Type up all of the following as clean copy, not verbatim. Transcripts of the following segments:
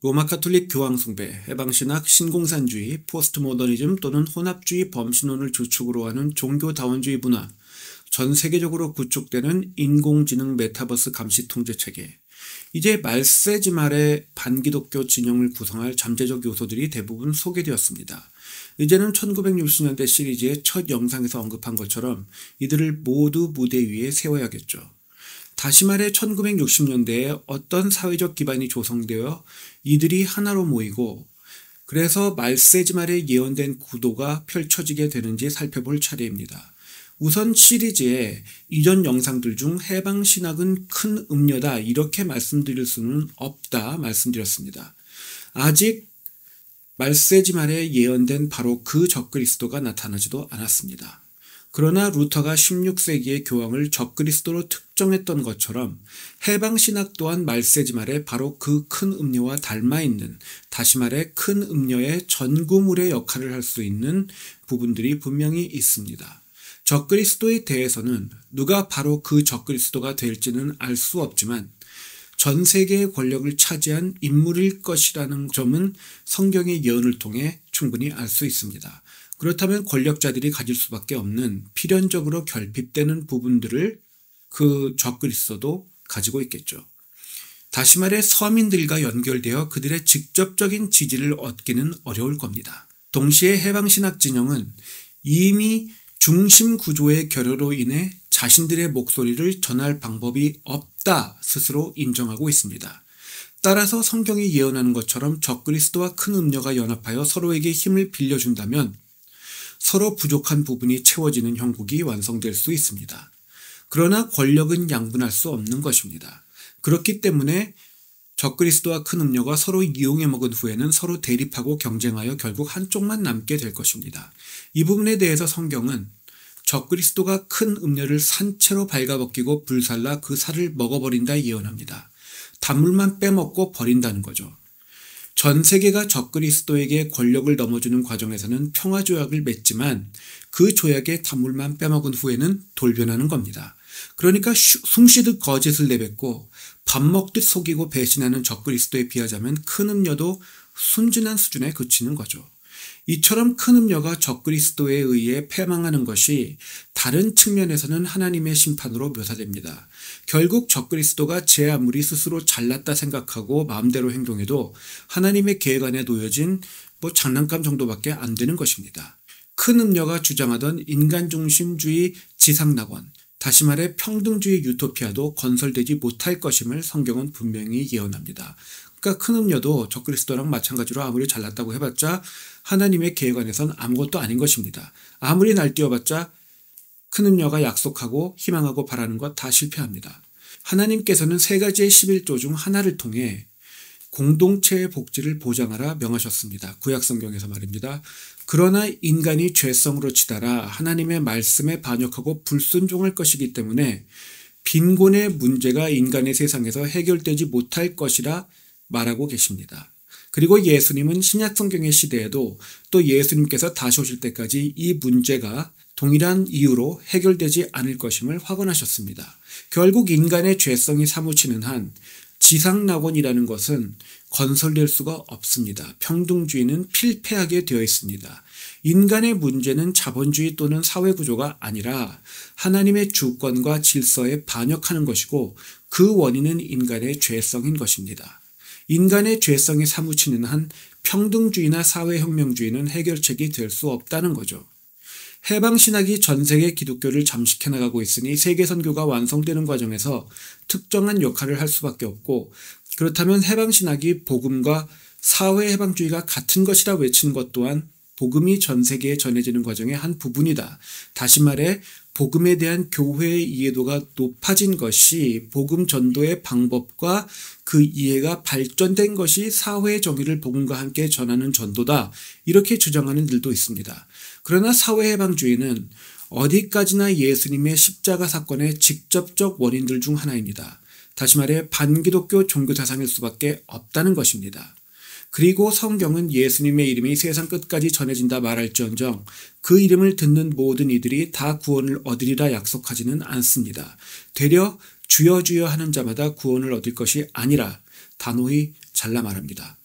로마 카톨릭 교황 숭배, 해방신학, 신공산주의, 포스트모더니즘 또는 혼합주의 범신론을 주축으로 하는 종교다원주의 문화, 전 세계적으로 구축되는 인공지능 메타버스 감시 통제체계, 이제 말세지 말의 반기독교 진영을 구성할 잠재적 요소들이 대부분 소개되었습니다. 이제는 1960년대 시리즈의 첫 영상에서 언급한 것처럼 이들을 모두 무대 위에 세워야겠죠. 다시 말해 1960년대에 어떤 사회적 기반이 조성되어 이들이 하나로 모이고 그래서 말세지 말에 예언된 구도가 펼쳐지게 되는지 살펴볼 차례입니다. 우선 시리즈의 이전 영상들 중 해방신학은 큰 음녀다 이렇게 말씀드릴 수는 없다 말씀드렸습니다. 아직 말세지 말에 예언된 바로 그 적그리스도가 나타나지도 않았습니다. 그러나 루터가 16세기의 교황을 적그리스도로 특정했던 것처럼 해방신학 또한 말세지 말에 바로 그 큰 음녀와 닮아있는, 다시 말해 큰 음녀의 전구물의 역할을 할 수 있는 부분들이 분명히 있습니다. 적그리스도에 대해서는 누가 바로 그 적그리스도가 될지는 알 수 없지만 전 세계의 권력을 차지한 인물일 것이라는 점은 성경의 예언을 통해 충분히 알 수 있습니다. 그렇다면 권력자들이 가질 수밖에 없는 필연적으로 결핍되는 부분들을 그 적그리스도도 가지고 있겠죠. 다시 말해 서민들과 연결되어 그들의 직접적인 지지를 얻기는 어려울 겁니다. 동시에 해방신학 진영은 이미 중심 구조의 결여로 인해 자신들의 목소리를 전할 방법이 없다 스스로 인정하고 있습니다. 따라서 성경이 예언하는 것처럼 적그리스도와 큰 음녀가 연합하여 서로에게 힘을 빌려준다면 서로 부족한 부분이 채워지는 형국이 완성될 수 있습니다. 그러나 권력은 양분할 수 없는 것입니다. 그렇기 때문에 적그리스도와 큰 음녀가 서로 이용해 먹은 후에는 서로 대립하고 경쟁하여 결국 한쪽만 남게 될 것입니다. 이 부분에 대해서 성경은 적그리스도가 큰 음녀를 산채로 발가벗기고 불살라 그 살을 먹어버린다 예언합니다. 단물만 빼먹고 버린다는 거죠. 전 세계가 적그리스도에게 권력을 넘어주는 과정에서는 평화조약을 맺지만 그 조약의 단물만 빼먹은 후에는 돌변하는 겁니다. 그러니까 숨쉬듯 거짓을 내뱉고 밥 먹듯 속이고 배신하는 적그리스도에 비하자면 큰 음녀도 순진한 수준에 그치는 거죠. 이처럼 큰 음녀가 적그리스도에 의해 패망하는 것이 다른 측면에서는 하나님의 심판으로 묘사됩니다. 결국 적그리스도가 제 아무리 스스로 잘났다 생각하고 마음대로 행동해도 하나님의 계획 안에 놓여진 장난감 정도밖에 안 되는 것입니다. 큰 음녀가 주장하던 인간중심주의 지상낙원, 다시 말해 평등주의 유토피아도 건설되지 못할 것임을 성경은 분명히 예언합니다. 그러니까 큰 음녀도 적그리스도랑 마찬가지로 아무리 잘났다고 해봤자 하나님의 계획 안에선 아무것도 아닌 것입니다. 아무리 날뛰어봤자 큰 음녀가 약속하고 희망하고 바라는 것 다 실패합니다. 하나님께서는 세 가지의 11조 중 하나를 통해 공동체의 복지를 보장하라 명하셨습니다. 구약성경에서 말입니다. 그러나 인간이 죄성으로 치달아 하나님의 말씀에 반역하고 불순종할 것이기 때문에 빈곤의 문제가 인간의 세상에서 해결되지 못할 것이라 말하고 계십니다. 그리고 예수님은 신약성경의 시대에도 또 예수님께서 다시 오실 때까지 이 문제가 동일한 이유로 해결되지 않을 것임을 확언하셨습니다. 결국 인간의 죄성이 사무치는 한 지상낙원이라는 것은 건설될 수가 없습니다. 평등주의는 필패하게 되어 있습니다. 인간의 문제는 자본주의 또는 사회구조가 아니라 하나님의 주권과 질서에 반역하는 것이고 그 원인은 인간의 죄성인 것입니다. 인간의 죄성이 사무치는 한 평등주의나 사회혁명주의는 해결책이 될 수 없다는 거죠. 해방신학이 전 세계 기독교를 잠식해 나가고 있으니 세계선교가 완성되는 과정에서 특정한 역할을 할 수밖에 없고, 그렇다면 해방신학이 복음과 사회해방주의가 같은 것이라 외치는 것 또한 복음이 전 세계에 전해지는 과정의 한 부분이다. 다시 말해 복음에 대한 교회의 이해도가 높아진 것이 복음 전도의 방법과 그 이해가 발전된 것이 사회의 정의를 복음과 함께 전하는 전도다. 이렇게 주장하는 일도 있습니다. 그러나 사회해방주의는 어디까지나 예수님의 십자가 사건의 직접적 원인들 중 하나입니다. 다시 말해 반기독교 종교사상일 수밖에 없다는 것입니다. 그리고 성경은 예수님의 이름이 세상 끝까지 전해진다 말할지언정 그 이름을 듣는 모든 이들이 다 구원을 얻으리라 약속하지는 않습니다. 되려 주여 주여 하는 자마다 구원을 얻을 것이 아니라 단호히 잘라 말합니다.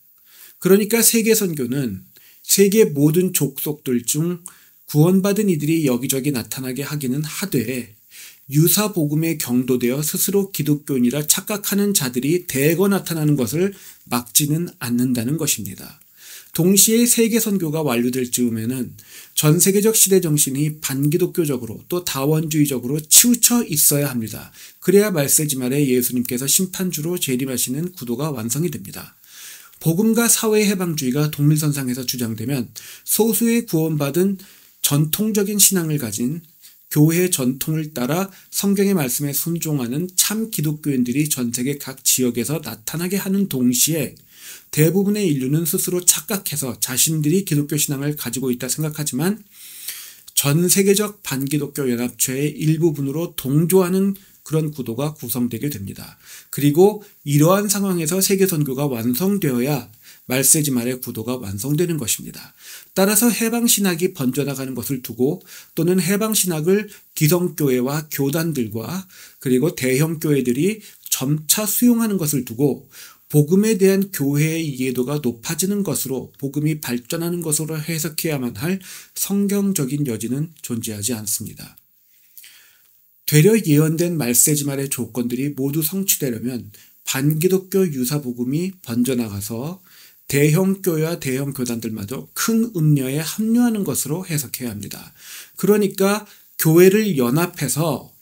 그러니까 세계선교는 세계 모든 족속들 중 구원받은 이들이 여기저기 나타나게 하기는 하되 유사복음에 경도되어 스스로 기독교인이라 착각하는 자들이 대거 나타나는 것을 막지는 않는다는 것입니다. 동시에 세계선교가 완료될 즈음에는 전 세계적 시대 정신이 반기독교적으로 또 다원주의적으로 치우쳐 있어야 합니다. 그래야 말세지 말에 예수님께서 심판주로 재림하시는 구도가 완성이 됩니다. 복음과 사회해방주의가 동일선상에서 주장되면 소수의 구원받은 전통적인 신앙을 가진 교회 전통을 따라 성경의 말씀에 순종하는 참 기독교인들이 전 세계 각 지역에서 나타나게 하는 동시에 대부분의 인류는 스스로 착각해서 자신들이 기독교 신앙을 가지고 있다 생각하지만 전 세계적 반기독교 연합체의 일부분으로 동조하는 그런 구도가 구성되게 됩니다. 그리고 이러한 상황에서 세계선교가 완성되어야 말세지 말의 구도가 완성되는 것입니다. 따라서 해방신학이 번져나가는 것을 두고 또는 해방신학을 기성교회와 교단들과 그리고 대형교회들이 점차 수용하는 것을 두고 복음에 대한 교회의 이해도가 높아지는 것으로 복음이 발전하는 것으로 해석해야만 할 성경적인 여지는 존재하지 않습니다. 되려 예언된 말세지 말의 조건들이 모두 성취되려면 반기독교 유사복음이 번져나가서 대형교회와 대형교단들마저 큰 음녀에 합류하는 것으로 해석해야 합니다. 그러니까 교회를 연합해서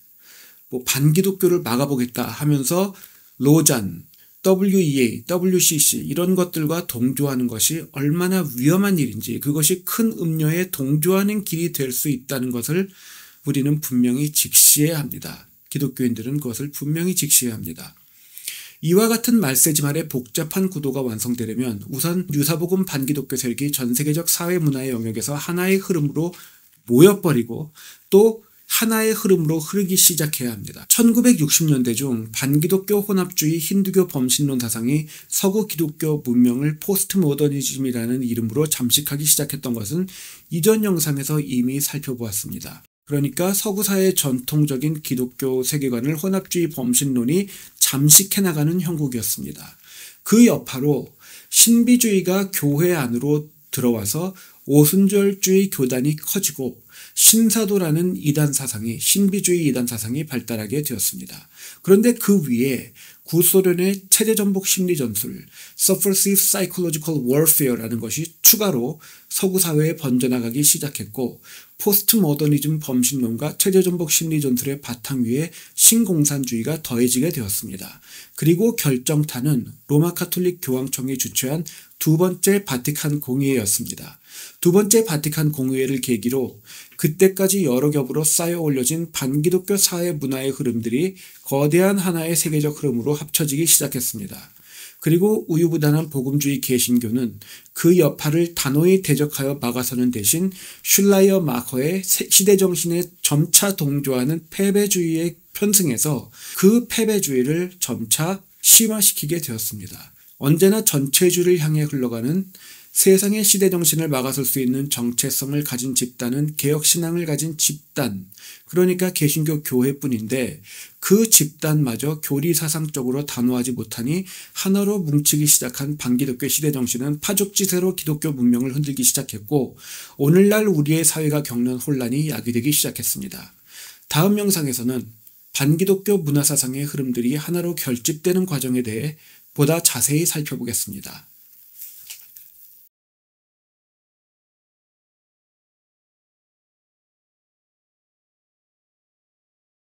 반기독교를 막아보겠다 하면서 로잔, WEA, WCC 이런 것들과 동조하는 것이 얼마나 위험한 일인지 그것이 큰 음녀에 동조하는 길이 될 수 있다는 것을 우리는 분명히 직시해야 합니다. 기독교인들은 그것을 분명히 직시해야 합니다. 이와 같은 말세지 말의 복잡한 구도가 완성되려면 우선 유사복음 반기독교 세력이 전 세계적 사회문화의 영역에서 하나의 흐름으로 모여버리고 또 하나의 흐름으로 흐르기 시작해야 합니다. 1960년대 중 반기독교 혼합주의 힌두교 범신론 사상이 서구 기독교 문명을 포스트 모더니즘이라는 이름으로 잠식하기 시작했던 것은 이전 영상에서 이미 살펴보았습니다. 그러니까 서구 사회의 전통적인 기독교 세계관을 혼합주의 범신론이 잠식해 나가는 형국이었습니다. 그 여파로 신비주의가 교회 안으로 들어와서 오순절주의 교단이 커지고 신사도라는 이단 사상이 신비주의 이단 사상이 발달하게 되었습니다. 그런데 그 위에 구소련의 체제전복 심리전술 Subversive Psychological Warfare라는 것이 추가로 서구 사회에 번져나가기 시작했고 포스트 모더니즘 범신론과 체제전복 심리전술의 바탕 위에 신공산주의가 더해지게 되었습니다. 그리고 결정타는 로마 가톨릭 교황청이 주최한 두 번째 바티칸 공의회였습니다. 두 번째 바티칸 공의회를 계기로 그때까지 여러 겹으로 쌓여 올려진 반기독교 사회 문화의 흐름들이 거대한 하나의 세계적 흐름으로 합쳐지기 시작했습니다. 그리고 우유부단한 복음주의 개신교는 그 여파를 단호히 대적하여 막아서는 대신 슐라이어 마커의 시대정신에 점차 동조하는 패배주의에 편승해서 그 패배주의를 점차 심화시키게 되었습니다. 언제나 전체주의를 향해 흘러가는 세상의 시대정신을 막아설 수 있는 정체성을 가진 집단은 개혁신앙을 가진 집단, 그러니까 개신교 교회뿐인데 그 집단마저 교리사상적으로 단호하지 못하니 하나로 뭉치기 시작한 반기독교 시대정신은 파죽지세로 기독교 문명을 흔들기 시작했고 오늘날 우리의 사회가 겪는 혼란이 야기되기 시작했습니다. 다음 영상에서는 반기독교 문화사상의 흐름들이 하나로 결집되는 과정에 대해 보다 자세히 살펴보겠습니다.